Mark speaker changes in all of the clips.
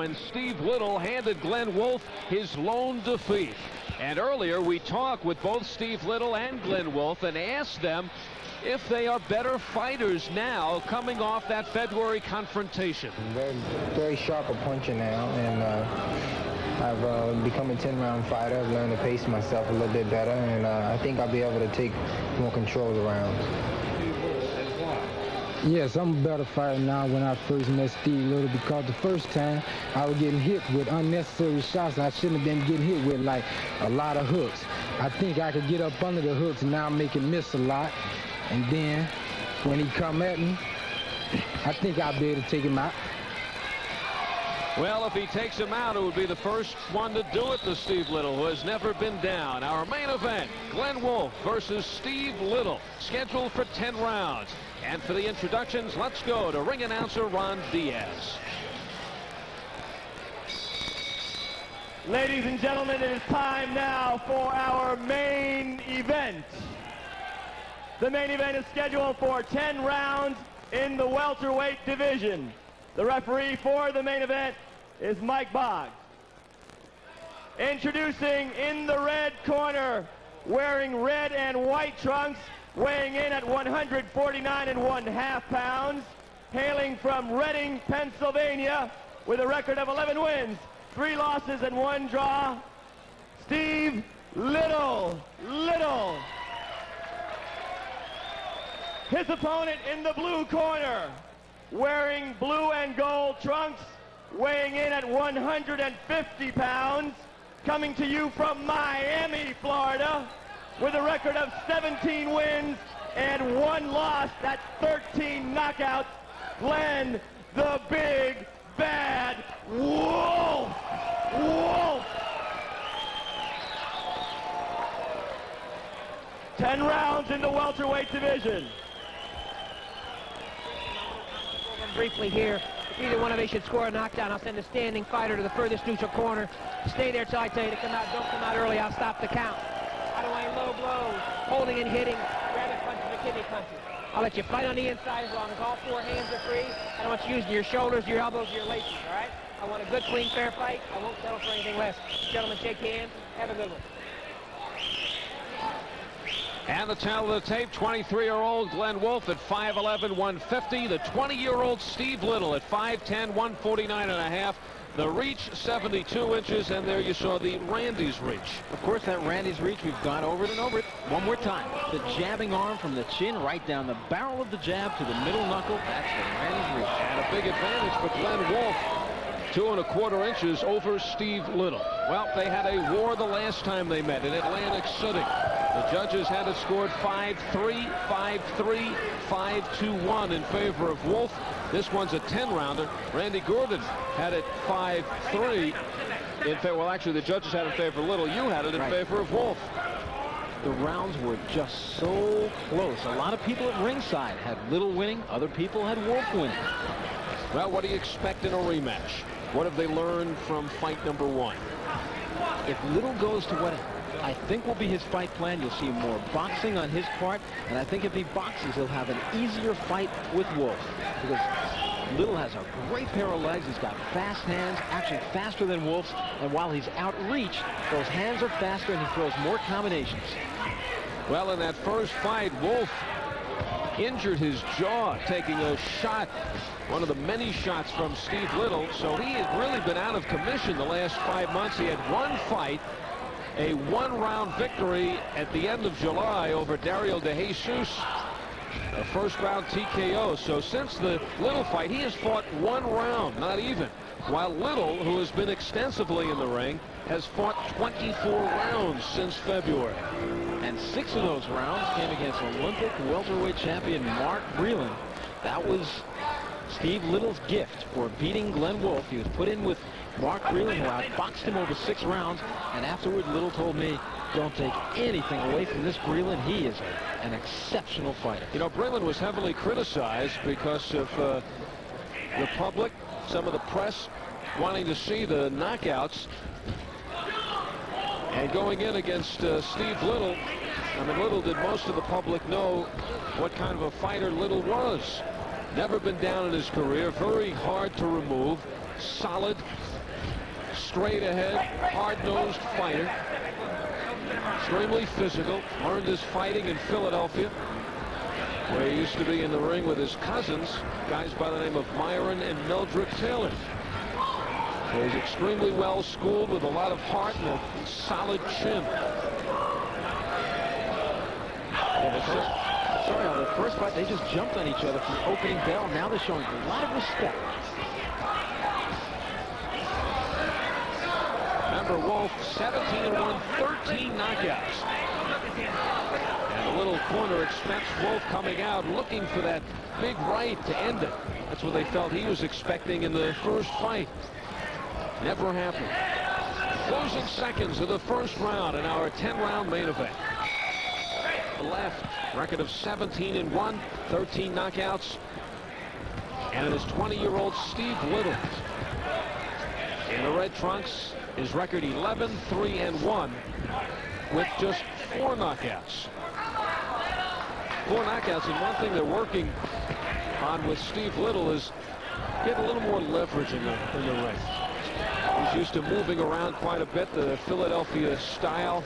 Speaker 1: when Steve Little handed Glenn Wolfe his lone defeat. And earlier we talked with both Steve Little and Glenn Wolfe and asked them if they are better fighters now coming off that February confrontation.
Speaker 2: They're very sharp a puncher now, and I've become a 10-round fighter. I've learned to pace myself a little bit better, and I think I'll be able to take more control of the rounds. Yes, I'm a better fighter now when I first met Steve Little, because the first time I was getting hit with unnecessary shots I shouldn't have been getting hit with, like a lot of hooks. I think I could get up under the hooks and now make him miss a lot. And then when he come at me, I think I'll be able to take him out.
Speaker 1: Well, if he takes him out, it would be the first one to do it to Steve Little, who has never been down. Our main event, Glenn Wolfe versus Steve Little, scheduled for 10 rounds. And for the introductions, let's go to ring announcer Ron Diaz.
Speaker 3: Ladies and gentlemen, it is time now for our main event. The main event is scheduled for 10 rounds in the welterweight division. The referee for the main event is Mike Boggs. Introducing in the red corner, wearing red and white trunks, weighing in at 149 1/2 pounds, hailing from Reading, Pennsylvania, with a record of 11 wins, 3 losses and 1 draw, Steve Little. His opponent in the blue corner, wearing blue and gold trunks, weighing in at 150 pounds, coming to you from Miami, Florida, with a record of 17 wins and 1 loss, that's 13 knockouts, Glenn the Big Bad Wolfe. 10 rounds in the welterweight division.
Speaker 4: Briefly here, if either one of you should score a knockdown, I'll send a standing fighter to the furthest neutral corner. Stay there till I tell you to come out. Don't come out early, I'll stop the count. I don't want any low blows, holding and hitting, rabbit punches or kidney punches. I'll let you fight on the inside as long as all 4 hands are free. I don't want you using your shoulders, your elbows, your laces, all right? I want a good, clean, fair fight. I won't settle for anything less. Gentlemen, shake hands. Have a good one.
Speaker 1: And the tale of the tape, 23-year-old Glenn Wolfe at 5'11", 150. The 20-year-old Steve Little at 5'10", 149 1/2. The reach, 72 inches, and there you saw the Randy's reach.
Speaker 5: Of course, that Randy's reach, we've gone over it and over it. One more time. The jabbing arm from the chin right down the barrel of the jab to the middle knuckle. That's the Randy's reach.
Speaker 1: And a big advantage for Glenn Wolfe. 2 1/4 inches over Steve Little. Well, they had a war the last time they met in Atlantic City. The judges had it scored 5-3, 5-3, 5-2-1 in favor of Wolfe. This one's a 10-rounder. Randy Gordon had it 5-3 in favor. Well, actually, the judges had it in favor of Little. You had it in favor of Wolfe.
Speaker 5: The rounds were just so close. A lot of people at ringside had Little winning. Other people had Wolfe winning.
Speaker 1: Well, what do you expect in a rematch? What have they learned from fight number 1?
Speaker 5: If Little goes to what I think will be his fight plan, you'll see more boxing on his part, and I think if he boxes, he'll have an easier fight with Wolfe, because Little has a great pair of legs. He's got fast hands, actually faster than Wolfe's, and while he's outreached, those hands are faster and he throws more combinations.
Speaker 1: Well, in that first fight, Wolfe injured his jaw taking a shot, one of the many shots from Steve Little, so he has really been out of commission the last 5 months. He had 1 fight, a 1-round victory at the end of July over Dario De Jesus, a first-round TKO. So since the Little fight, he has fought 1 round, not even, while Little, who has been extensively in the ring, has fought 24 rounds since February.
Speaker 5: And 6 of those rounds came against Olympic welterweight champion Mark Breland. That was Steve Little's gift for beating Glenn Wolfe. He was put in with Mark Breland, who outboxed him over 6 rounds. And afterward, Little told me, don't take anything away from this Breland. He is an exceptional fighter.
Speaker 1: You know, Breland was heavily criticized because of the public, some of the press wanting to see the knockouts. And going in against Steve Little, I mean, little did most of the public know what kind of a fighter Little was. Never been down in his career, very hard to remove, solid, straight ahead, hard-nosed fighter. Extremely physical. Learned his fighting in Philadelphia, where he used to be in the ring with his cousins, guys by the name of Myron and Mildred Taylor. So he's extremely well schooled with a lot of heart and a solid chin.
Speaker 5: Sorry, on the first fight, they just jumped on each other from the opening bell. Now they're showing a lot of respect.
Speaker 1: Remember, Wolfe, 17-1, 13 knockouts. And the little corner expects Wolfe coming out looking for that big right to end it. That's what they felt he was expecting in the first fight. Never happened. Closing seconds of the first round in our 10-round main event. The left, record of 17-1, 13 knockouts. And it is 20-year-old Steve Little. In the red trunks, his record 11-3-1 with just 4 knockouts. 4 knockouts, and one thing they're working on with Steve Little is get a little more leverage in the ring. He's used to moving around quite a bit, the Philadelphia style.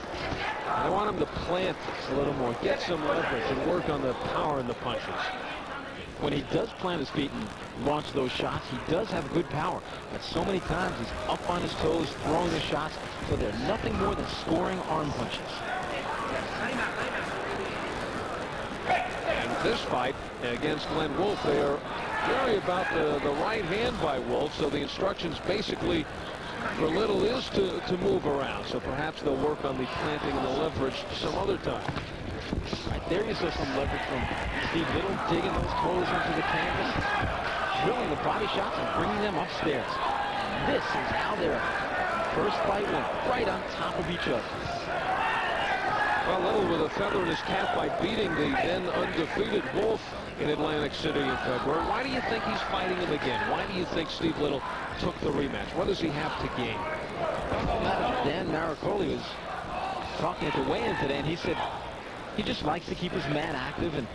Speaker 1: I want him to plant a little more, get some leverage, and work on the power and the punches.
Speaker 5: When he does plant his feet and launch those shots, he does have good power. But so many times he's up on his toes, throwing the shots, so they're nothing more than scoring arm punches.
Speaker 1: And this fight against Glenn Wolfe, they are wary about the right hand by Wolfe, so the instructions basically for Little is to move around. So perhaps they'll work on the planting and the leverage some other time.
Speaker 5: Right there you saw some leverage from Steve Little, digging those toes into the canvas, drilling the body shots and bringing them upstairs. And this is how their first fight went, right on top of each other.
Speaker 1: Well, Little with a feather in his cap by beating the then undefeated Wolfe in Atlantic City in February. Why do you think he's fighting him again? Why do you think Steve Little took the rematch? What does he have to gain?
Speaker 5: Dan Maricoli was talking at the weigh-in today, and he said he just likes to keep his man active, and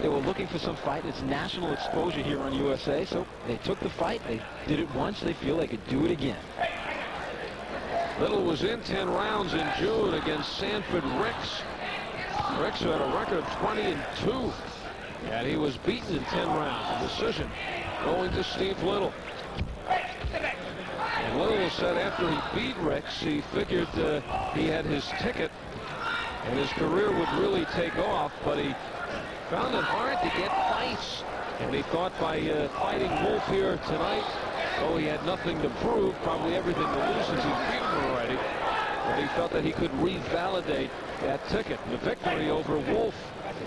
Speaker 5: they were looking for some fight. It's national exposure here on USA, so they took the fight. They did it once. They feel they could do it again.
Speaker 1: Little was in 10 rounds in June against Sanford Ricks. Ricks, who had a record of 20-2, and he was beaten in 10 rounds. A decision going to Steve Little. And Little said after he beat Ricks, he figured he had his ticket and his career would really take off, but he found it hard to get fights. And he thought by fighting Wolfe here tonight, though he had nothing to prove, probably everything to lose since he's beaten him already, but he felt that he could revalidate that ticket. The victory over Wolfe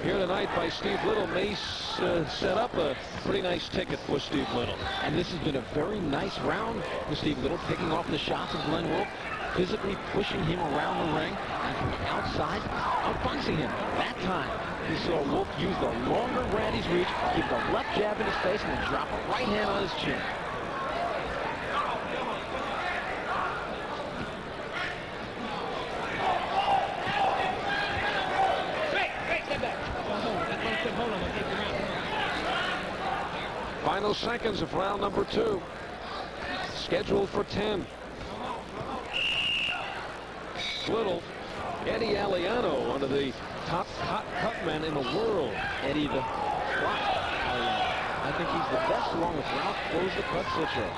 Speaker 1: here tonight by Steve Little may set up a pretty nice ticket for Steve Little.
Speaker 5: And this has been a very nice round for Steve Little, picking off the shots of Glenn Wolfe, physically pushing him around the ring, and from the outside, outboxing him. That time, we saw Wolfe use the longer Randy's reach, keep the left jab in his face, and then drop a right hand on his chin.
Speaker 1: Final seconds of round number 2. Scheduled for 10. Little, Eddie Aliano, one of the top cut men in the world.
Speaker 5: Eddie the Rock. I think he's the best, along with Ralph Close the Cut Citro.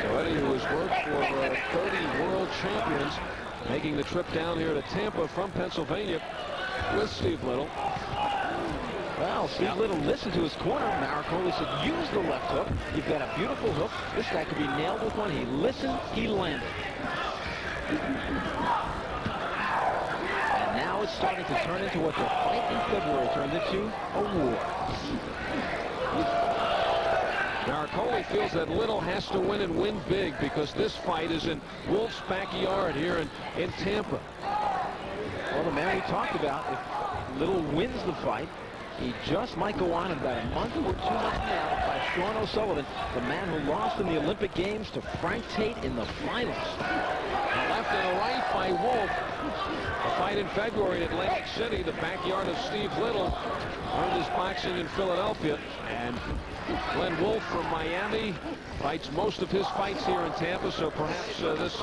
Speaker 1: So Eddie, who has worked for 30 world champions, making the trip down here to Tampa from Pennsylvania with Steve Little.
Speaker 5: Well, Steve Little listened to his corner. Maricoli said, use the left hook. You've got a beautiful hook. This guy could be nailed with one. He listened, he landed. And now it's starting to turn into what the fight in February turned into, a war.
Speaker 1: Maricoli feels that Little has to win and win big because this fight is in Wolfe's backyard here in Tampa.
Speaker 5: Well, the man we talked about, if Little wins the fight, he just might go on in about a month or 2 months now by Sean O'Sullivan, the man who lost in the Olympic Games to Frank Tate in the finals.
Speaker 1: The left and a right by Wolfe. A fight in February in Atlantic City, the backyard of Steve Little. Learned his boxing in Philadelphia. And Glenn Wolfe from Miami fights most of his fights here in Tampa, so perhaps this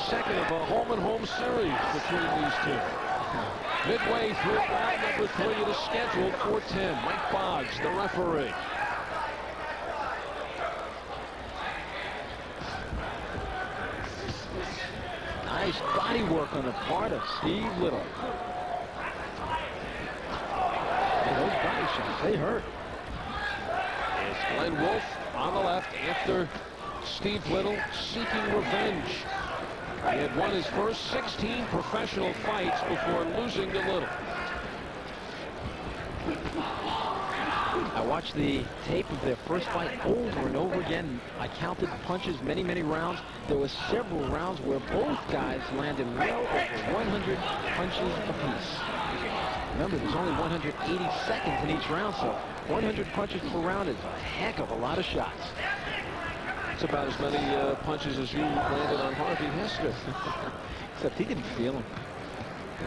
Speaker 1: second of a home-and-home series between these two. Midway through round number 3, it is scheduled for 10. Mike Boggs, the referee.
Speaker 5: Nice body work on the part of Steve Little. And those body shots, they hurt.
Speaker 1: It's Glenn Wolfe on the left after Steve Little seeking revenge. He had won his first 16 professional fights before losing to Little.
Speaker 5: I watched the tape of their first fight over and over again. I counted punches many, many rounds. There were several rounds where both guys landed well over 100 punches apiece. Remember, there's only 180 seconds in each round, so 100 punches per round is a heck of a lot of shots.
Speaker 1: It's about as many punches as you landed on Harvey Hester.
Speaker 5: Except he didn't feel them.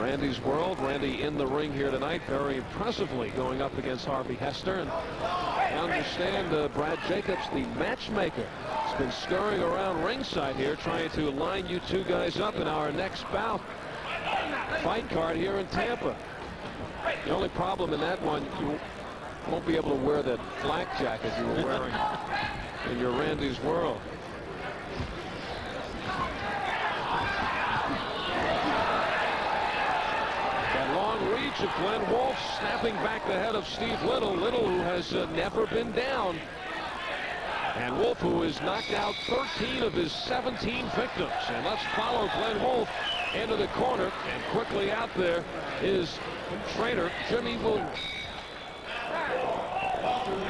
Speaker 1: Randy's World. Randy in the ring here tonight very impressively going up against Harvey Hester. And I understand Brad Jacobs, the matchmaker, has been scurrying around ringside here trying to line you two guys up in our next bout fight card here in Tampa. The only problem in that one, you won't be able to wear that black jacket you were wearing in your Randy's World. Reach of Glenn Wolfe snapping back the head of Steve Little. Little, who has never been down. And Wolfe, who has knocked out 13 of his 17 victims. And let's follow Glenn Wolfe into the corner. And quickly out there is trainer Jimmy Moon.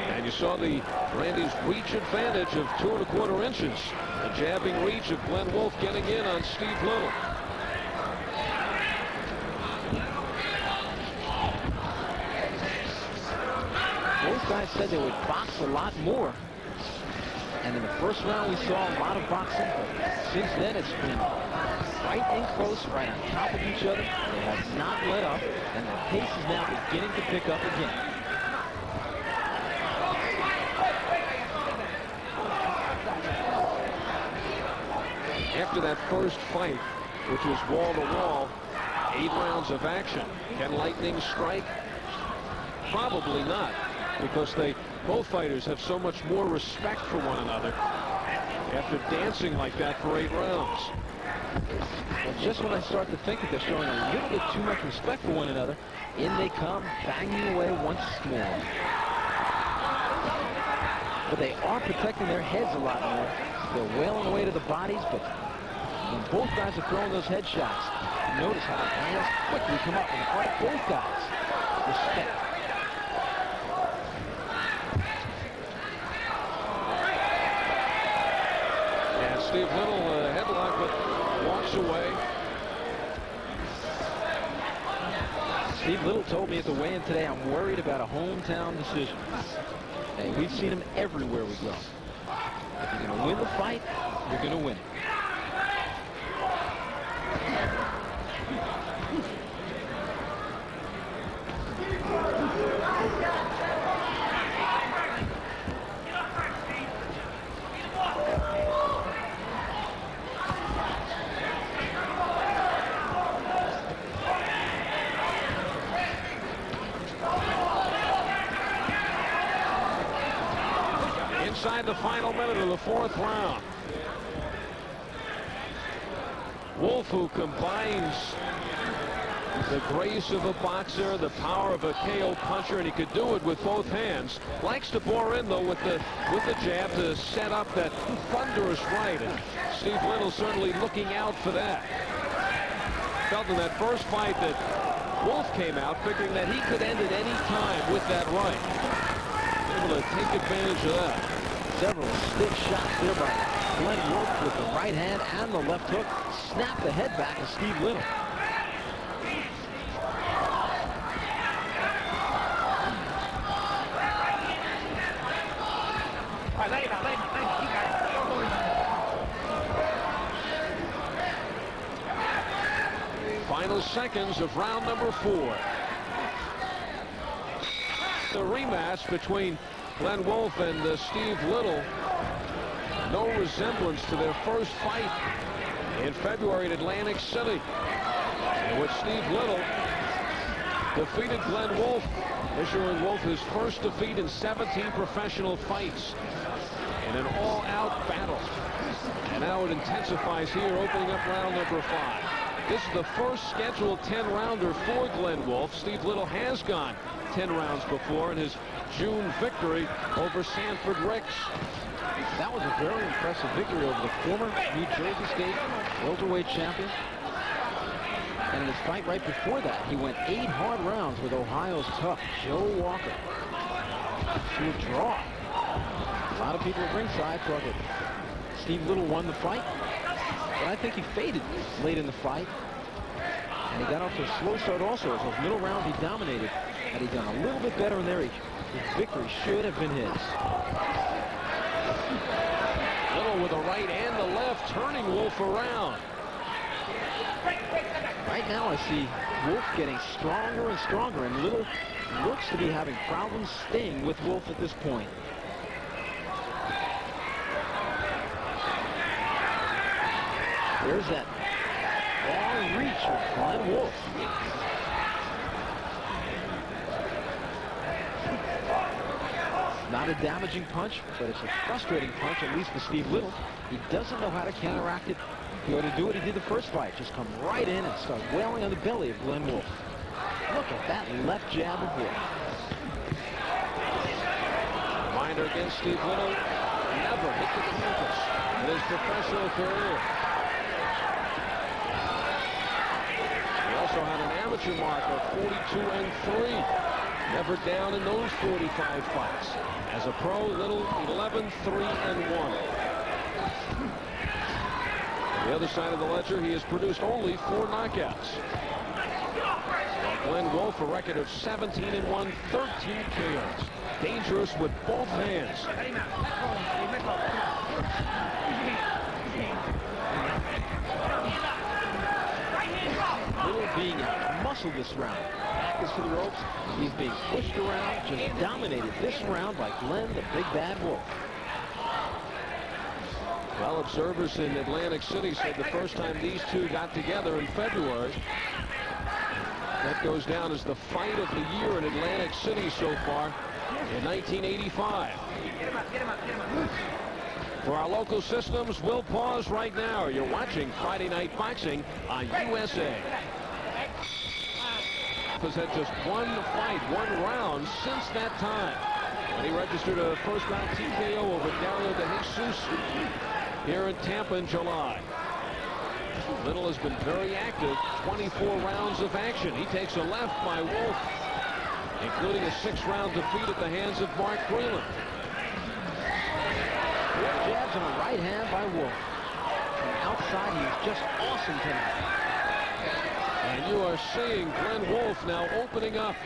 Speaker 1: And you saw the Randy's reach advantage of 2 1/4 inches. The jabbing reach of Glenn Wolfe getting in on Steve Little.
Speaker 5: Both guys said they would box a lot more. And in the first round, we saw a lot of boxing. But since then, it's been right in close, right on top of each other. They have not let up, and the pace is now beginning to pick up again.
Speaker 1: After that first fight, which was wall-to-wall, 8 rounds of action. Can lightning strike? Probably not, because both fighters have so much more respect for one another after dancing like that for 8 rounds.
Speaker 5: Well, just when I start to think that they're showing a little bit too much respect for one another, in they come, banging away once more. But they are protecting their heads a lot more. They're wailing away to the bodies, but when both guys are throwing those head shots, notice how the hands quickly come up on the part of both guys. Respect.
Speaker 1: Steve Little headlock, but walks away.
Speaker 5: Steve Little told me at the weigh-in today, I'm worried about a hometown decision. Hey, we've seen him everywhere we go. If you're going to win the fight, you're going to win it.
Speaker 1: Inside the final minute of the 4th round. Wolfe, who combines the grace of a boxer, the power of a KO puncher, and he could do it with both hands. Likes to bore in, though, with the jab to set up that thunderous right. And Steve Little certainly looking out for that. Felt in that first fight that Wolfe came out figuring that he could end at any time with that right. Able to take advantage of that.
Speaker 5: Several stiff shots there by Glenn Wolfe with the right hand and the left hook. Snap the head back of Steve Little.
Speaker 1: final seconds of round number 4. The rematch between Glenn Wolfe and Steve Little. No resemblance to their first fight in February in Atlantic City, in which Steve Little defeated Glenn Wolfe, issuing Wolfe his first defeat in 17 professional fights in an all-out battle. And now it intensifies here, opening up round number 5. This is the first scheduled 10-rounder for Glenn Wolfe. Steve Little has gone 10 rounds before in his June victory over Sanford Ricks.
Speaker 5: That was a very impressive victory over the former New Jersey State welterweight champion. And in his fight right before that, he went 8 hard rounds with Ohio's tough Joe Walker to a draw. A lot of people at ringside thought that Steve Little won the fight, but I think he faded late in the fight. And he got off to a slow start also. As those middle rounds he dominated. Had he done a little bit better in there, his victory should have been his.
Speaker 1: Little with the right and the left, turning Wolfe around.
Speaker 5: Right now I see Wolfe getting stronger and stronger, and Little looks to be having problems staying with Wolfe at this point. There's that long reach of Glenn Wolfe. Not a damaging punch, but it's a frustrating punch, at least for Steve Little. He doesn't know how to counteract it. He ought to do what he did the first fight, just come right in and start wailing on the belly of Glenn Wolfe. Look at that left jab of Wolfe.
Speaker 1: Reminder against Steve Little, never hit the canvas in his professional career. He also had an amateur mark of 42-3. Never down in those 45 fights. As a pro, Little 11-3-1. On the other side of the ledger, he has produced only 4 knockouts. While Glenn Wolfe, a record of 17-1, 13 KOs. Dangerous with both hands. Little being muscled this round. Back is to the ropes. He's being pushed around. Just dominated this round by Glenn, the big bad Wolfe. Well, observers in Atlantic City said the first time these two got together in February. That goes down as the fight of the year in Atlantic City so far in 1985. For our local systems, we'll pause right now. You're watching Friday Night Boxing on USA. Has had just one fight, one round since that time. And he registered a first-round TKO over Dario De Jesus here in Tampa in July. Little has been very active, 24 rounds of action. He takes a left by Wolfe, including a 6-round defeat at the hands of Mark Freeland.
Speaker 5: Jabs and a right hand by Wolfe. From the outside, he's just awesome tonight.
Speaker 1: And you are seeing Glenn Wolfe now opening up,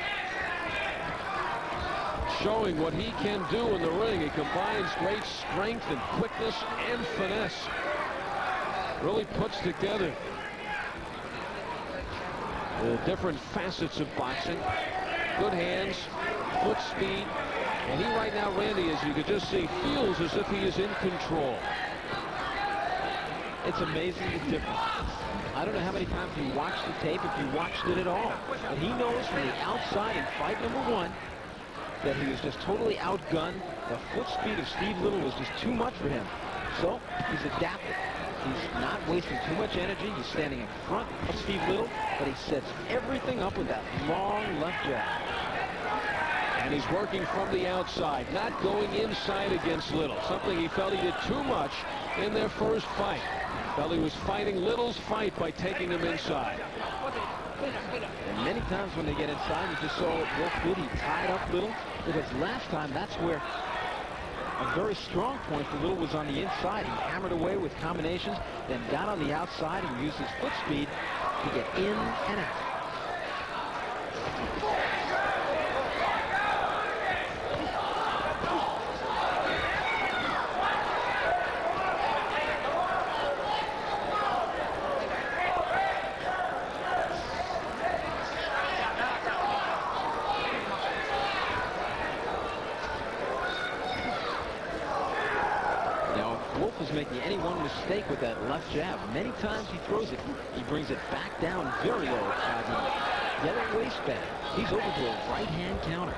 Speaker 1: showing what he can do in the ring. He combines great strength and quickness and finesse. Really puts together the different facets of boxing. Good hands, foot speed, and he right now, Randy, as you could just see, feels as if he is in control.
Speaker 5: It's amazing the difference. I don't know how many times he watched the tape, if he watched it at all. But he knows from the outside in fight number 1 that he was just totally outgunned. The foot speed of Steve Little was just too much for him. So he's adapted. He's not wasting too much energy. He's standing in front of Steve Little, but he sets everything up with that long left jab.
Speaker 1: And he's working from the outside, not going inside against Little. Something he felt he did too much in their first fight. Felt he was fighting Little's fight by taking him inside.
Speaker 5: And many times when they get inside, you just saw what Wolfe did. He tied up Little, because last time that's where a very strong point for Little was on the inside. He hammered away with combinations, then got on the outside and used his foot speed to get in and out. Wolfe is making any one mistake with that left jab. Many times he throws it, he brings it back down very low by the yellow waistband. He's over to a right-hand counter.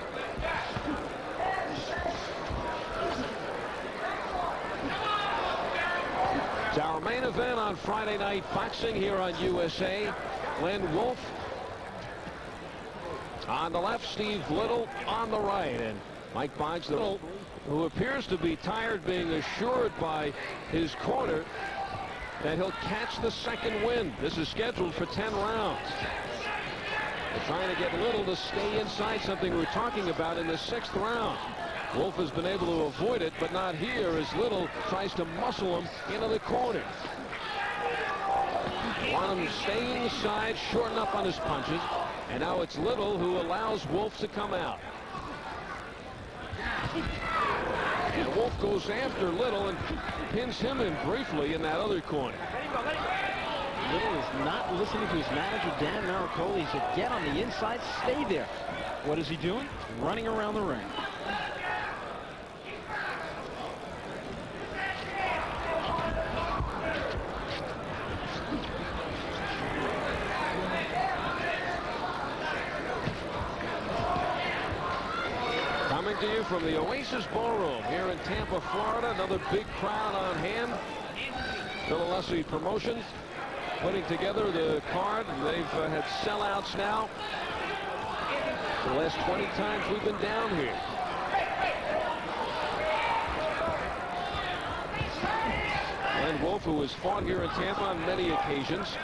Speaker 1: It's our main event on Friday Night Boxing here on USA. Glenn Wolfe on the left, Steve Little on the right, and Mike Boggs, who appears to be tired, being assured by his corner that he'll catch the second win. This is scheduled for 10 rounds. They're trying to get Little to stay inside, something we're talking about in the 6th round. Wolfe has been able to avoid it, but not here as Little tries to muscle him into the corner. Want him to stay inside, shorten up on his punches, and now it's Little who allows Wolfe to come out. And Wolfe goes after Little and pins him in briefly in that other corner.
Speaker 5: Little is not listening to his manager, Dan Maricoli. He said, get on the inside, stay there. What is he doing? Running around the ring.
Speaker 1: Coming to you from the Oasis Ballroom here in Tampa, Florida. Another big crowd on hand. Philadelphia Promotions putting together the card. They've had sellouts now. The last 20 times we've been down here. Glenn Wolfe, who has fought here in Tampa on many occasions.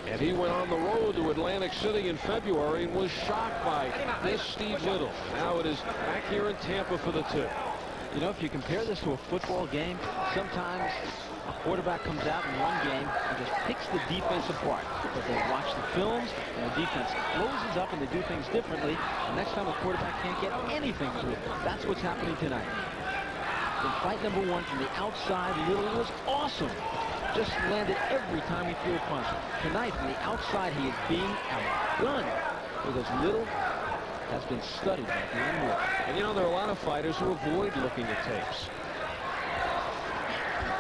Speaker 1: And he went on the road to Atlantic City in February and was shocked by this Steve Little. Now it is back here in Tampa for the 2.
Speaker 5: You know, if you compare this to a football game, sometimes a quarterback comes out in one game and just picks the defense apart. But they watch the films, and the defense closes up and they do things differently. And next time the quarterback can't get anything to it. That's what's happening tonight. In fight number 1 from the outside, Little was awesome. Just landed every time he threw a punch. Tonight, from the outside, he is being outgunned because Little has been studied by Glenn Wolfe.
Speaker 1: And you know, there are a lot of fighters who avoid looking at tapes.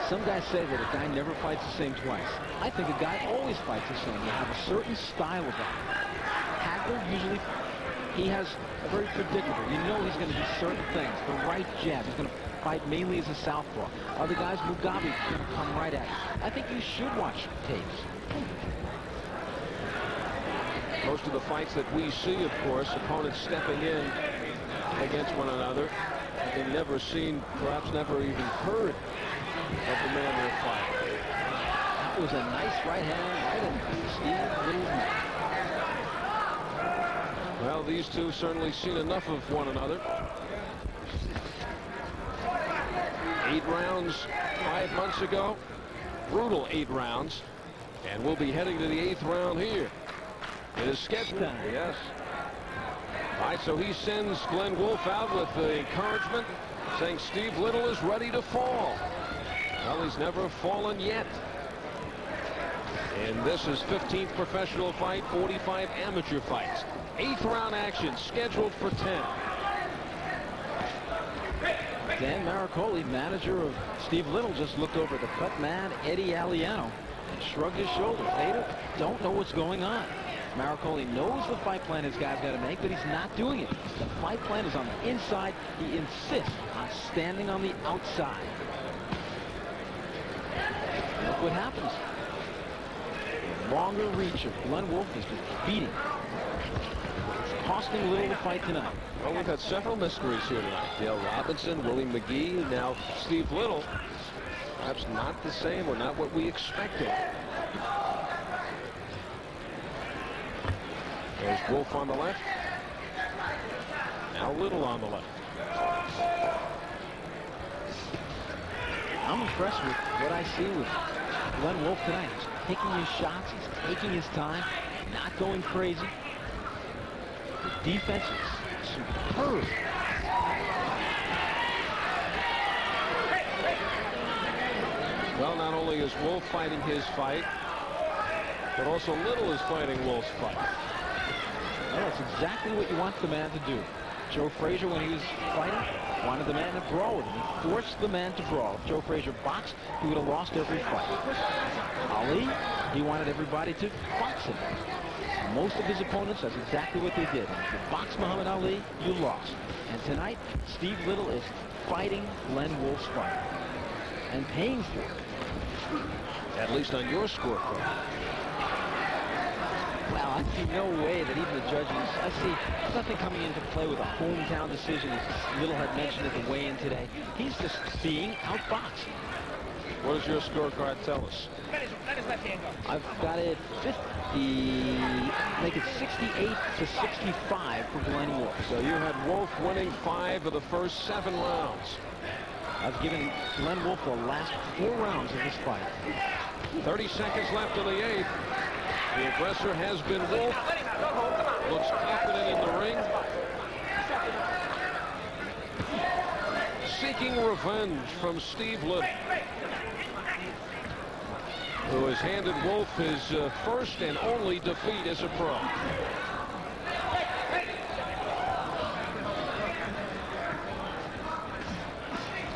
Speaker 5: Some guys say that a guy never fights the same twice. I think a guy always fights the same. You have a certain style of that. Hagler usually, he has a very predictable. You know he's going to do certain things. The right jab. He's going to fight mainly as a southpaw. Other guys, Mugabe, come right at you. I think you should watch tapes.
Speaker 1: Most of the fights that we see, of course, opponents stepping in against one another. They've never seen, perhaps never even heard of the man they're fighting.
Speaker 5: That was a nice right hand right at Steve Little's neck.
Speaker 1: Well, these two certainly seen enough of one another. 8 rounds 5 months ago. Brutal 8 rounds. And we'll be heading to the 8th round here. It is scheduled. Yes. All right, so he sends Glenn Wolfe out with the encouragement, saying Steve Little is ready to fall. Well, he's never fallen yet. And this is 15th professional fight, 45 amateur fights. 8th round action scheduled for 10.
Speaker 5: Dan Maricoli, manager of Steve Little, just looked over at the cut man, Eddie Aliano, and shrugged his shoulders. They don't know what's going on. Maricoli knows the fight plan his guy's got to make, but he's not doing it. The fight plan is on the inside. He insists on standing on the outside. Look what happens. The longer reach of Glenn Wolfe is just beating. It's costing Little the fight tonight.
Speaker 1: Well, we've had several mysteries here tonight. Dale Robinson, Willie McGee, now Steve Little. Perhaps not the same or not what we expected. There's Wolfe on the left. Now Little on the left.
Speaker 5: I'm impressed with what I see with Glenn Wolfe tonight. He's picking his shots. He's taking his time, not going crazy. The defense is superb.
Speaker 1: Well, not only is Wolfe fighting his fight, but also Little is fighting Wolfe's fight.
Speaker 5: Well, that's exactly what you want the man to do. Joe Frazier, when he was fighting, wanted the man to brawl with him. He forced the man to brawl. If Joe Frazier boxed, he would have lost every fight. Ali, he wanted everybody to box him. Most of his opponents, that's exactly what they did. If you box Muhammad Ali, you lost. And tonight, Steve Little is fighting Glenn Wolfe's fight and paying for it.
Speaker 1: At least on your scorecard.
Speaker 5: Well, I see no way that even the judges, I see nothing coming into play with a hometown decision, as Little had mentioned at the weigh-in today. He's just being outboxed.
Speaker 1: What does your scorecard tell us?
Speaker 4: Let his left hand go.
Speaker 5: I've got it 50, make it 68 to 65 for Glenn Wolfe.
Speaker 1: So you had Wolfe winning 5 of the first 7 rounds.
Speaker 5: I've given Glenn Wolfe the last 4 rounds of this fight.
Speaker 1: 30 seconds left in the 8th. The aggressor has been Wolfe. Looks confident in the ring. Seeking revenge from Steve Little, who has handed Wolfe his first and only defeat as a pro.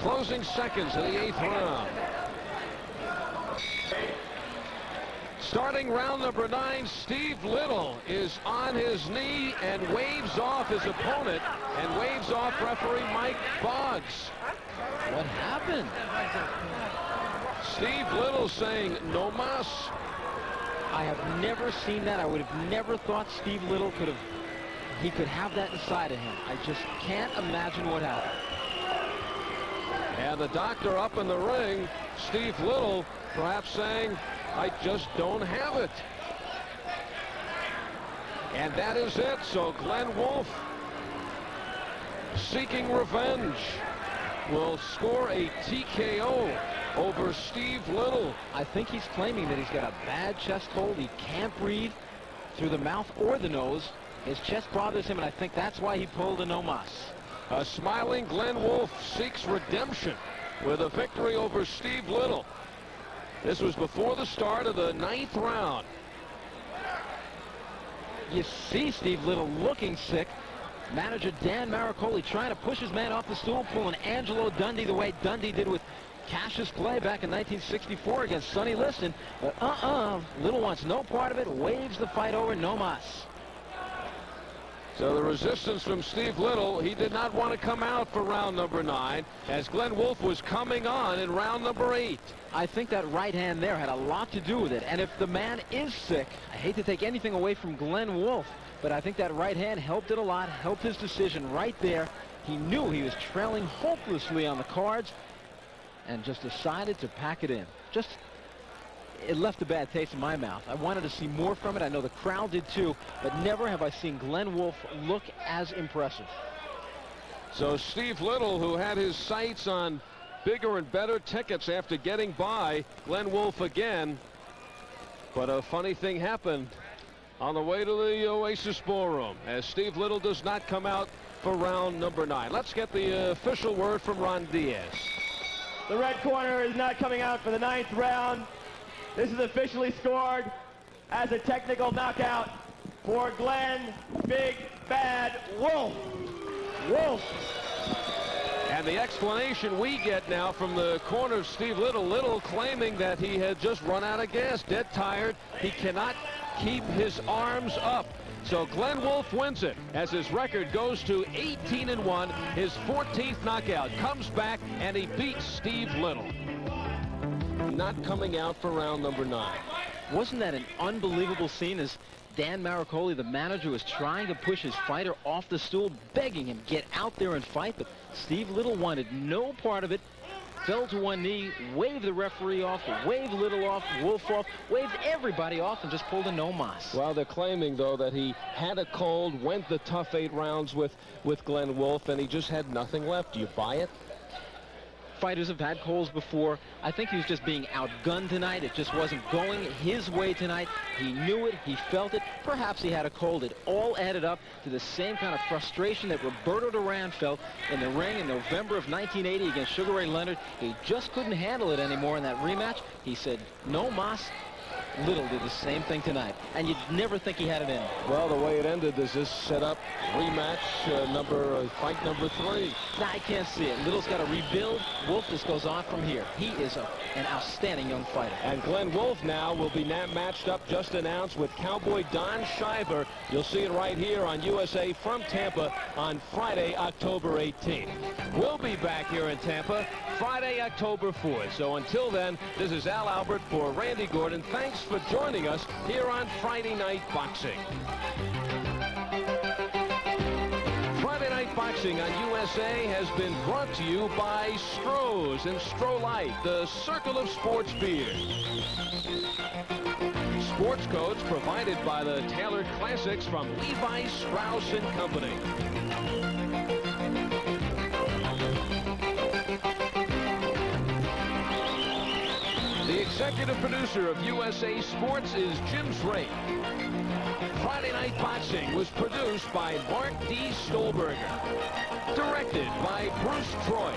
Speaker 1: Closing seconds in the 8th round. Starting round number 9, Steve Little is on his knee and waves off his opponent and waves off referee Mike Boggs.
Speaker 5: What happened?
Speaker 1: Steve Little saying no mas.
Speaker 5: I have never seen that. I would have never thought Steve Little could have that inside of him. I just can't imagine what happened.
Speaker 1: And the doctor up in the ring, Steve Little, perhaps saying, I just don't have it. And that is it. So Glenn Wolfe, seeking revenge, will score a TKO over Steve Little.
Speaker 5: I think he's claiming that he's got a bad chest cold. He can't breathe through the mouth or the nose. His chest bothers him, and I think that's why he pulled a no mas.
Speaker 1: A smiling Glenn Wolfe seeks redemption with a victory over Steve Little. This was before the start of the 9th round.
Speaker 5: You see Steve Little looking sick. Manager Dan Maricoli trying to push his man off the stool, pulling Angelo Dundee the way Dundee did with Cassius Clay back in 1964 against Sonny Liston. But Little wants no part of it, waves the fight over, no mas.
Speaker 1: So the resistance from Steve Little, he did not want to come out for round number 9 as Glenn Wolfe was coming on in round number 8.
Speaker 5: I think that right hand there had a lot to do with it. And if the man is sick, I hate to take anything away from Glenn Wolfe, but I think that right hand helped it a lot, helped his decision right there. He knew he was trailing hopelessly on the cards and just decided to pack it in. It left a bad taste in my mouth. I wanted to see more from it. I know the crowd did too, but never have I seen Glenn Wolfe look as impressive.
Speaker 1: So Steve Little, who had his sights on bigger and better tickets after getting by Glenn Wolfe again. But a funny thing happened on the way to the Oasis Ballroom as Steve Little does not come out for round number 9. Let's get the official word from Ron Diaz.
Speaker 3: The red corner is not coming out for the 9th round. This is officially scored as a technical knockout for Glenn Big Bad Wolfe. Wolfe.
Speaker 1: And the explanation we get now from the corner of Steve Little, Little claiming that he had just run out of gas, dead tired. He cannot keep his arms up. So Glenn Wolfe wins it as his record goes to 18-1. His 14th knockout, comes back and he beats Steve Little. Not coming out for round number 9.
Speaker 5: Wasn't that an unbelievable scene as Dan Maricoli, the manager, was trying to push his fighter off the stool, begging him get out there and fight, but Steve Little wanted no part of it. Fell to one knee, waved the referee off, waved Little off, Wolfe off, waved everybody off, and just pulled a no mas.
Speaker 1: Well, they're claiming, though, that he had a cold, went the tough 8 rounds with Glenn Wolfe, and he just had nothing left. Do you buy it?
Speaker 5: Fighters have had colds before. I think he was just being outgunned tonight. It just wasn't going his way tonight. He knew it. He felt it. Perhaps he had a cold. It all added up to the same kind of frustration that Roberto Duran felt in the ring in November of 1980 against Sugar Ray Leonard. He just couldn't handle it anymore in that rematch. He said no mas, Little did the same thing tonight, and you'd never think he had it in.
Speaker 1: Well, the way it ended, does this set up rematch fight number 3?
Speaker 5: Nah, I can't see it. Little's got to rebuild. Wolfe just goes on from here. He is an outstanding young fighter.
Speaker 1: And Glenn Wolfe now will be matched up, just announced, with Cowboy Don Shiver. You'll see it right here on USA from Tampa on Friday, October 18th. We'll be back here in Tampa Friday, October 4th. So until then, this is Al Albert for Randy Gordon. Thanks for joining us here on Friday Night Boxing. Friday Night Boxing on USA has been brought to you by Stroh's and Stroh-Lite, the circle of sports beer. Sports codes provided by the Tailored Classics from Levi Strauss & Company. The executive producer of USA Sports is Jim Drake. Friday Night Boxing was produced by Mark D. Stolberger. Directed by Bruce Troy.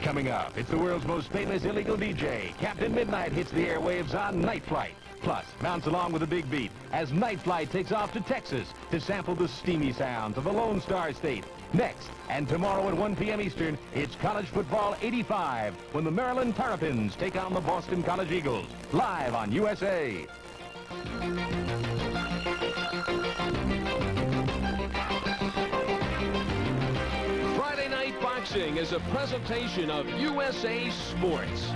Speaker 6: Coming up, it's the world's most famous illegal DJ. Captain Midnight hits the airwaves on Night Flight. Plus, bounce along with the big beat as Night Flight takes off to Texas to sample the steamy sounds of the Lone Star State. Next, and tomorrow at 1 p.m. Eastern, it's College Football 85 when the Maryland Terrapins take on the Boston College Eagles. Live on USA.
Speaker 1: Friday Night Boxing is a presentation of USA Sports.